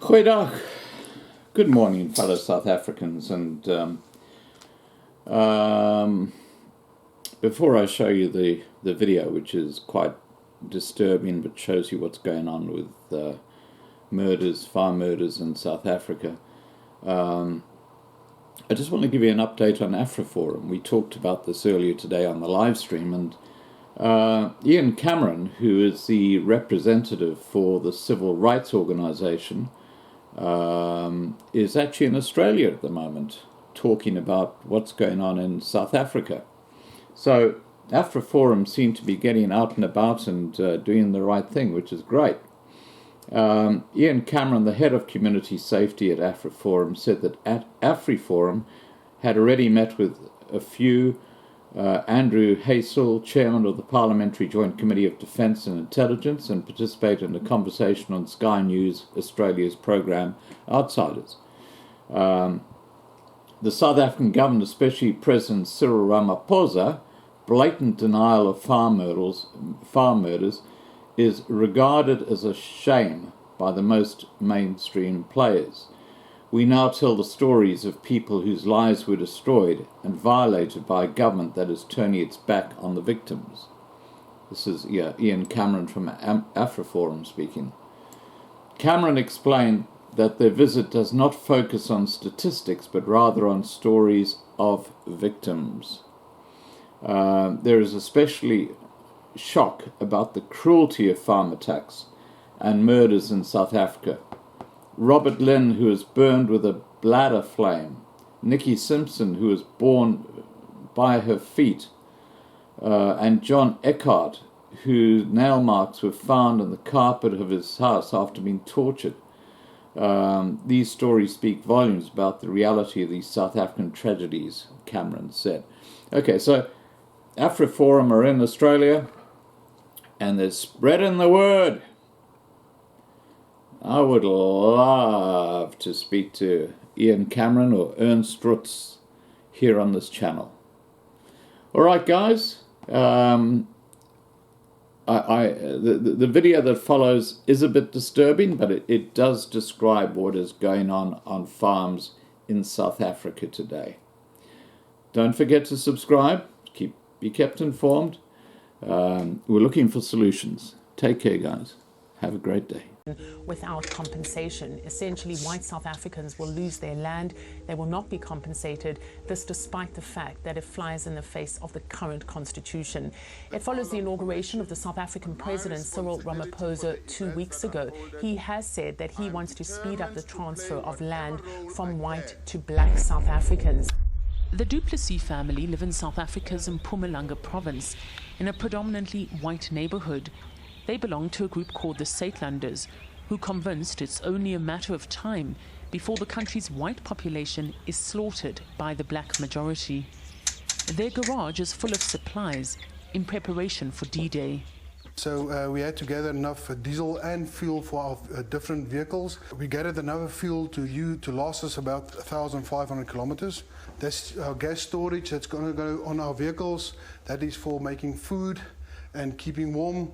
Goeiedag. Good morning, fellow South Africans. And before I show you the video, which is quite disturbing but shows you what's going on with farm murders in South Africa, I just want to give you an update on Afriforum. We talked about this earlier today on the live stream, and Ian Cameron, who is the representative for the civil rights organisation, is actually in Australia at the moment, talking about what's going on in South Africa. So Afriforum seem to be getting out and about and doing the right thing, which is great. Ian Cameron, the head of community safety at Afriforum, said that Afriforum had already met with a few. Andrew Hazel, chairman of the Parliamentary Joint Committee of Defence and Intelligence, and participated in a conversation on Sky News Australia's programme Outsiders. The South African government, especially President Cyril Ramaphosa, blatant denial of farm murders is regarded as a shame by the most mainstream players. We now tell the stories of people whose lives were destroyed and violated by a government that is turning its back on the victims. This is Ian Cameron from Afriforum speaking. Cameron explained that their visit does not focus on statistics but rather on stories of victims. There is especially shock about the cruelty of farm attacks and murders in South Africa. Robert Lynn, who was burned with a bladder flame. Nikki Simpson, who was born by her feet. And John Eckhart, whose nail marks were found on the carpet of his house after being tortured. These stories speak volumes about the reality of these South African tragedies, Cameron said. Okay, so Afriforum are in Australia, and they're spreading the word. I would love to speak to Ian Cameron or Ernst Rutz here on this channel. All right, guys. The video that follows is a bit disturbing, but it does describe what is going on farms in South Africa today. Don't forget to subscribe. Be kept informed. We're looking for solutions. Take care, guys. Have a great day. Without compensation. Essentially, white South Africans will lose their land. They will not be compensated, this despite the fact that it flies in the face of the current constitution. It follows the inauguration of the South African President Cyril Ramaphosa 2 weeks ago. He has said that he wants to speed up the transfer of land from white to black South Africans. The Du Plessis family live in South Africa's Mpumalanga province, in a predominantly white neighborhood. They belong to a group called the Saitlanders, who convinced it's only a matter of time before the country's white population is slaughtered by the black majority. Their garage is full of supplies in preparation for D-Day. So we had to gather enough diesel and fuel for our different vehicles. We gathered enough fuel to last us about 1,500 kilometers. That's our gas storage that's going to go on our vehicles. That is for making food and keeping warm.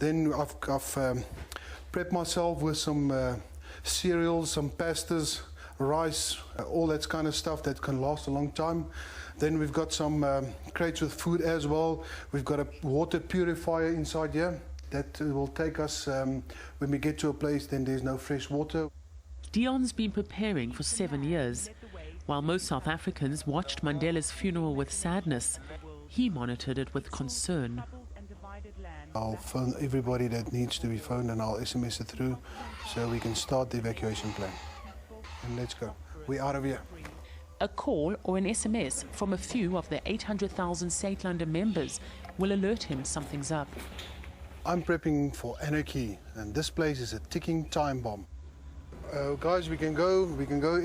Then I've prepped myself with some cereals, some pastas, rice, all that kind of stuff that can last a long time. Then we've got some crates with food as well. We've got a water purifier inside here that will take us, when we get to a place, then there's no fresh water. Dion's been preparing for 7 years. While most South Africans watched Mandela's funeral with sadness, he monitored it with concern. I'll phone everybody that needs to be phoned and I'll SMS it through so we can start the evacuation plan. And let's go. We're out of here. A call or an SMS from a few of the 800,000 Saitlander members will alert him something's up. I'm prepping for anarchy, and this place is a ticking time bomb. Guys, we can go.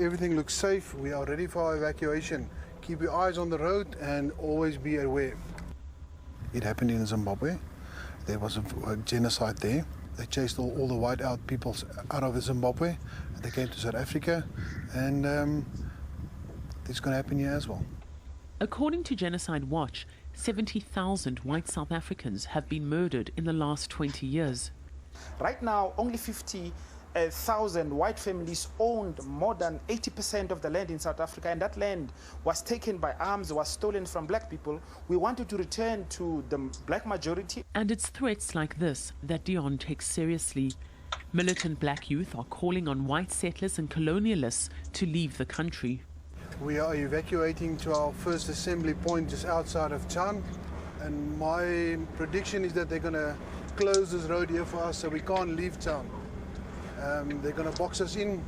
Everything looks safe. We are ready for our evacuation. Keep your eyes on the road and always be aware. It happened in Zimbabwe. There was a genocide there. They chased all the white out people out of Zimbabwe. They came to South Africa, and it's going to happen here as well. According to Genocide Watch, 70,000 white South Africans have been murdered in the last 20 years. Right now, only 50 1,000 white families owned more than 80% of the land in South Africa, and that land was taken by arms, was stolen from black people. We wanted to return to the black majority. And it's threats like this that Dion takes seriously. Militant black youth are calling on white settlers and colonialists to leave the country. We are evacuating to our first assembly point just outside of town, and my prediction is that they're going to close this road here for us so we can't leave town. They're going to box us in,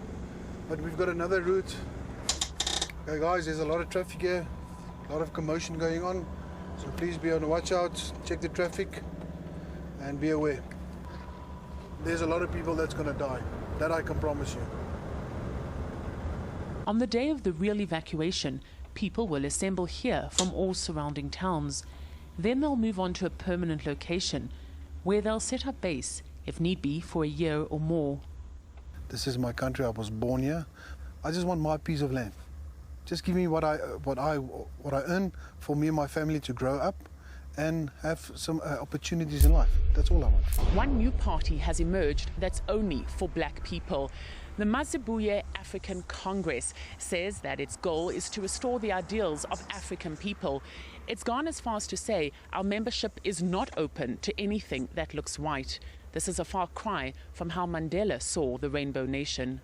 but we've got another route. Okay guys, there's a lot of traffic here, a lot of commotion going on, so please be on the watch out, check the traffic and be aware. There's a lot of people that's going to die, that I can promise you. On the day of the real evacuation, people will assemble here from all surrounding towns. Then they'll move on to a permanent location where they'll set up base, if need be, for a year or more. This is my country. I was born here. I just want my piece of land. Just give me what I earn for me and my family to grow up and have some opportunities in life. That's all I want. One new party has emerged that's only for black people. The Mazibuye African Congress says that its goal is to restore the ideals of African people. It's gone as far as to say our membership is not open to anything that looks white. This is a far cry from how Mandela saw the Rainbow Nation.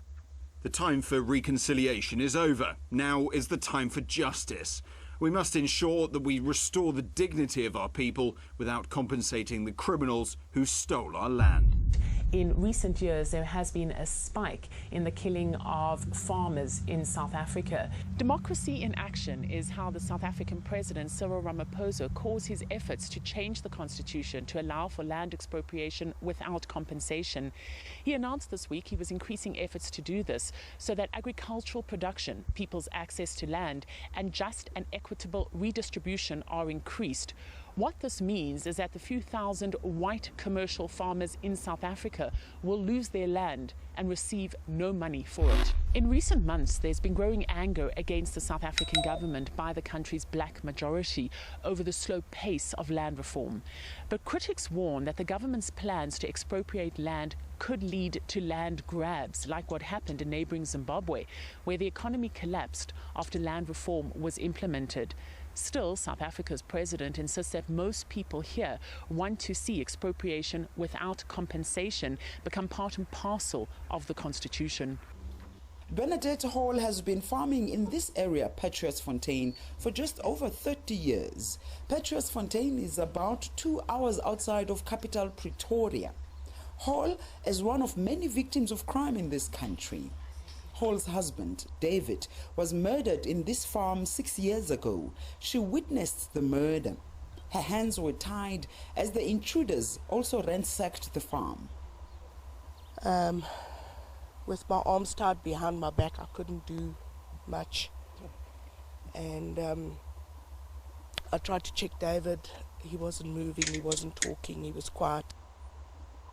The time for reconciliation is over. Now is the time for justice. We must ensure that we restore the dignity of our people without compensating the criminals who stole our land. In recent years, there has been a spike in the killing of farmers in South Africa. Democracy in action is how the South African President Cyril Ramaphosa calls his efforts to change the constitution to allow for land expropriation without compensation. He announced this week he was increasing efforts to do this so that agricultural production, people's access to land, and just and equitable redistribution are increased. What this means is that the few thousand white commercial farmers in South Africa will lose their land and receive no money for it. In recent months, there's been growing anger against the South African government by the country's black majority over the slow pace of land reform. But critics warn that the government's plans to expropriate land could lead to land grabs, like what happened in neighboring Zimbabwe, where the economy collapsed after land reform was implemented. Still, South Africa's president insists that most people here want to see expropriation without compensation become part and parcel of the constitution. Bernadette Hall has been farming in this area, Patriotsfontein, for just over 30 years. Patriotsfontein is about 2 hours outside of capital Pretoria. Hall is one of many victims of crime in this country. Hall's husband, David, was murdered in this farm 6 years ago. She witnessed the murder. Her hands were tied as the intruders also ransacked the farm. With my arms tied behind my back, I couldn't do much. And I tried to check David. He wasn't moving, he wasn't talking, he was quiet.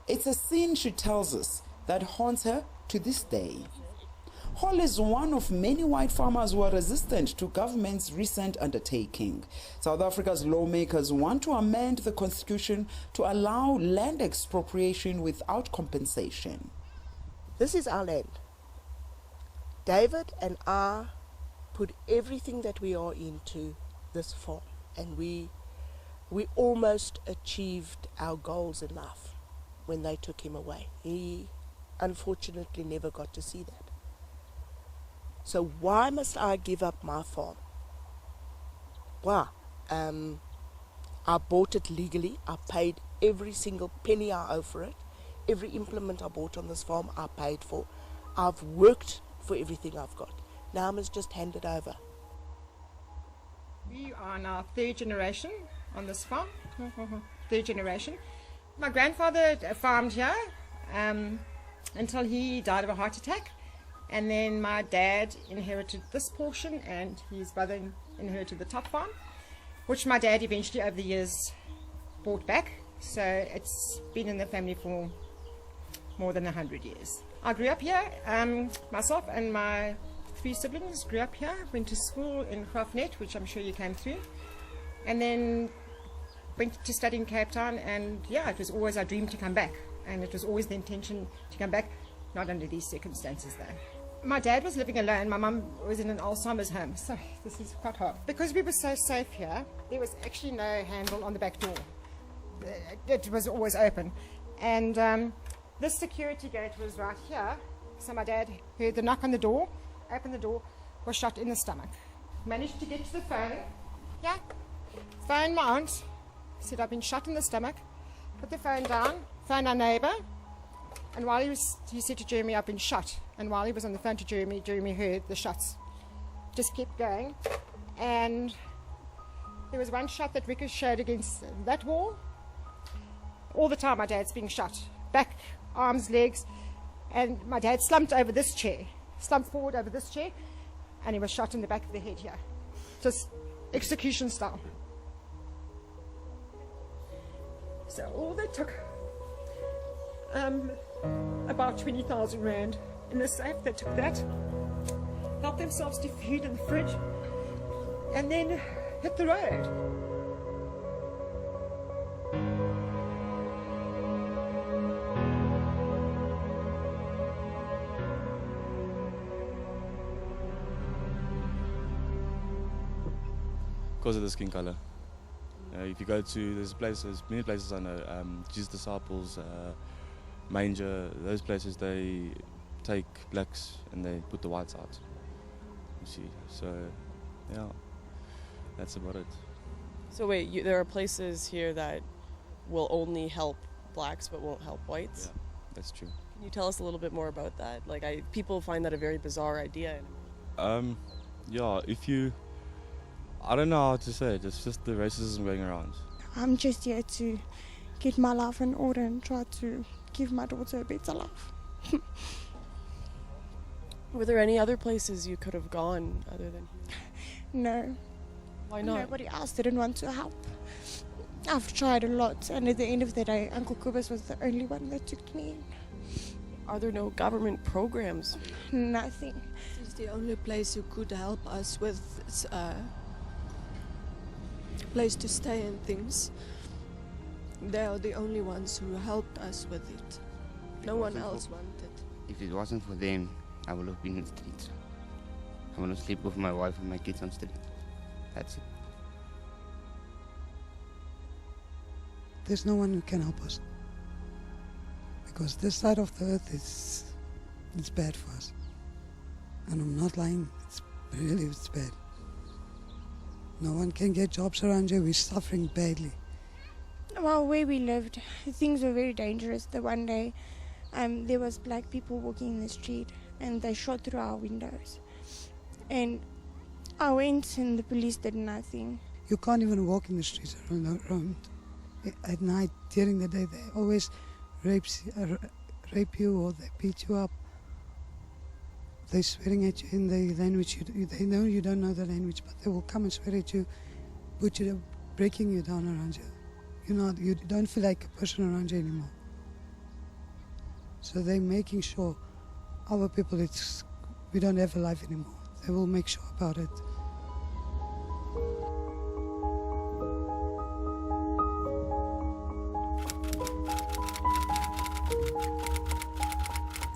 It's a scene, she tells us, that haunts her to this day. Hall is one of many white farmers who are resistant to government's recent undertaking. South Africa's lawmakers want to amend the constitution to allow land expropriation without compensation. This is our land. David and I put everything that we are into this farm, and we almost achieved our goals in life when they took him away. He unfortunately never got to see that. So why must I give up my farm? Why? I bought it legally. I paid every single penny I owe for it. Every implement I bought on this farm, I paid for. I've worked for everything I've got. Now I must just hand it over. We are now third generation on this farm. Third generation. My grandfather farmed here until he died of a heart attack. And then my dad inherited this portion and his brother inherited the top farm, which my dad eventually over the years bought back. So it's been in the family for more than 100 years. I grew up here. Myself and my 3 siblings grew up here, went to school in Graafnet, which I'm sure you came through, and then went to study in Cape Town. And yeah, it was always our dream to come back, and it was always the intention to come back. Not under these circumstances, though. My dad was living alone. My mum was in an Alzheimer's home. Sorry, this is quite hard. Because we were so safe here, there was actually no handle on the back door. It was always open. And this security gate was right here. So my dad heard the knock on the door, opened the door, was shot in the stomach. Managed to get to the phone. Yeah. Phone my aunt. Said, I've been shot in the stomach. Put the phone down. Phoned our neighbour. And while he said to Jeremy, I've been shot. And while he was on the phone to Jeremy heard the shots. Just kept going. And there was one shot that ricocheted against that wall. All the time my dad's being shot. Back, arms, legs. And my dad slumped over this chair. Slumped forward over this chair. And he was shot in the back of the head here. Just execution style. So all they took... about 20,000 rand in the safe. They took that, helped themselves to food in the fridge, and then hit the road. Because of the skin color. If you go to, there's many places I know, Jesus Disciples, Manger, those places, they take blacks and they put the whites out, you see. So, yeah, that's about it. So wait, there are places here that will only help blacks but won't help whites? Yeah, that's true. Can you tell us a little bit more about that? Like, people find that a very bizarre idea. Yeah, I don't know how to say it, it's just the racism going around. I'm just here to get my life in order and try to give my daughter a better life. Were there any other places you could have gone other than here? No. Why not? Nobody else didn't want to help. I've tried a lot, and at the end of the day, Uncle Kubus was the only one that took me in. Are there no government programs? Nothing. This is the only place who could help us with place to stay and things. They are the only ones who helped us with it. No one else wanted. If it wasn't for them, I would have been in the streets. I want to sleep with my wife and my kids on the street. That's it. There's no one who can help us. Because this side of the earth it's bad for us. And I'm not lying, it's bad. No one can get jobs around here, we're suffering badly. Well, where we lived, things were very dangerous. The one day, there was black people walking in the street and they shot through our windows. And I went and the police did nothing. You can't even walk in the streets around. At night, during the day, they always rape you or they beat you up. They're swearing at you in the language. They know you don't know the language, but they will come and swear at you, breaking you down around you. You don't feel like a person around you anymore. So they're making sure our people, we don't have a life anymore. They will make sure about it.